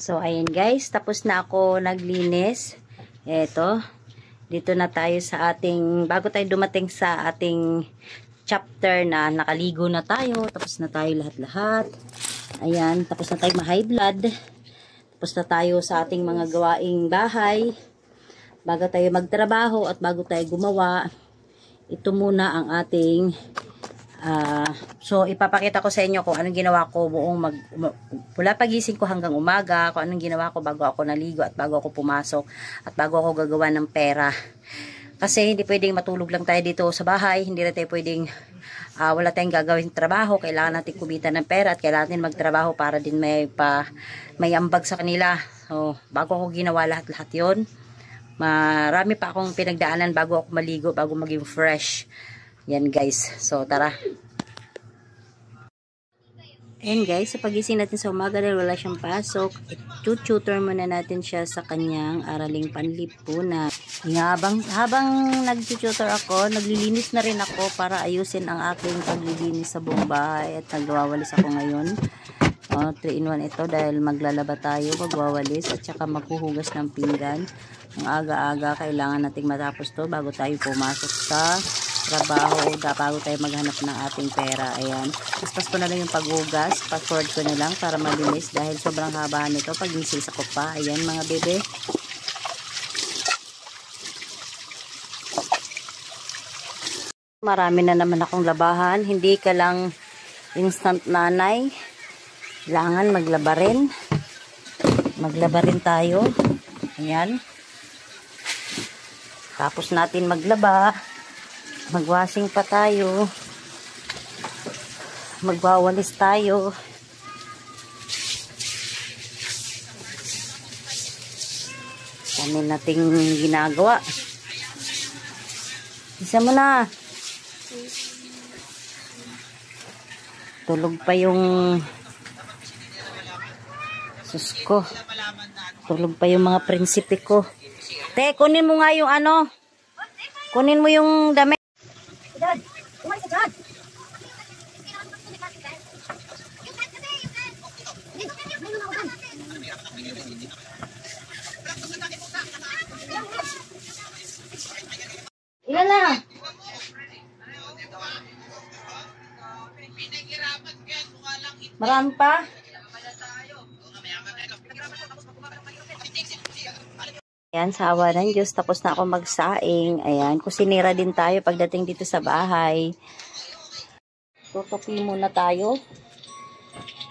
So, ayan guys, tapos na ako naglinis. Eto, dito na tayo sa ating, bago tayo dumating sa ating chapter na nakaligo na tayo, tapos na tayo lahat-lahat. Ayan, tapos na tayo ma-high blood. Tapos na tayo sa ating mga gawaing bahay. Bago tayo magtrabaho at bago tayo gumawa, ito muna ang ating so ipapakita ko sa inyo kung anong ginawa ko buong mula pagising ko hanggang umaga, kung anong ginawa ko bago ako naligo at bago ako pumasok at bago ako gagawa ng pera. Kasi hindi pwedeng matulog lang tayo dito sa bahay, hindi na tayo pwedeng wala tayong gagawin trabaho, kailangan natin kumita ng pera at kailangan natin magtrabaho para din may ambag sa kanila. So bago ako ginawa lahat-lahat yon, marami pa akong pinagdaanan bago ako maligo, bago maging fresh. Yan guys, so tara. Ayan guys, sa pagising natin sa umaga dahil wala siyang pasok, tutor muna natin siya sa kanyang araling panlipunan. Habang nag-tutor ako, naglilinis na rin ako para ayusin ang aking paglilinis sa buong bahay at nagwawalis ako ngayon. 3-in-1 ito dahil maglalaba tayo, magwawalis at saka maghuhugas ng pinggan. Ang aga-aga kailangan nating matapos to bago tayo pumasok sa trabaho, bago tayo maghanap ng ating pera. Ayan, paspas ko na lang yung paghugas, password ko na lang para malinis dahil sobrang haba nito pag nisisa ko pa. Ayan mga bebe, marami na naman akong labahan, hindi ka lang instant nanay, kailangan maglaba rin tayo. Ayan, tapos natin maglaba, magwashing pa tayo, magwawalis tayo. Dami nating ginagawa. Isa mo na. Tulog pa yung sus ko. Tulog pa yung mga prinsipe ko. Te, kunin mo nga yung ano. Kunin mo yung damit. Dad, umalis ka dyan. Ilan na? Marami pa? Ayan, sa awa ng Diyos, tapos na ako magsaing. Ayan, kusinira din tayo pagdating dito sa bahay. Tutupi muna tayo.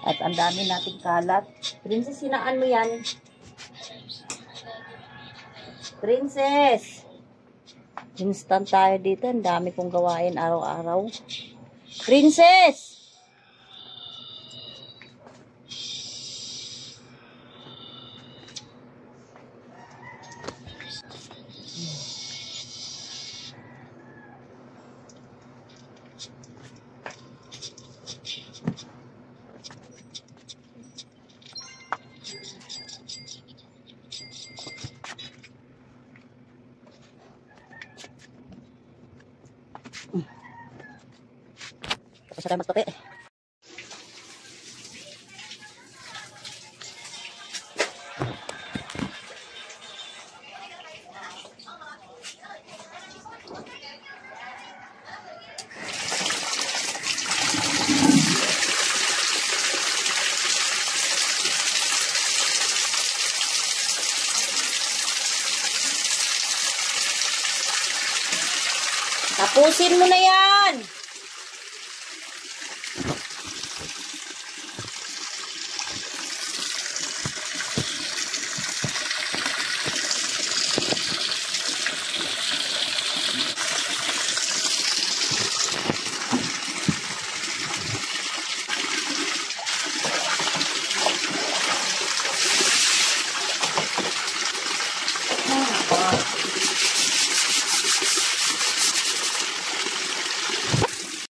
At ang dami nating kalat. Princess, sinaan mo yan? Princess! Instant tayo dito. Ang dami kong gawain araw-araw. Princess! Tapos na tayo magtupi. Tapusin mo na yan!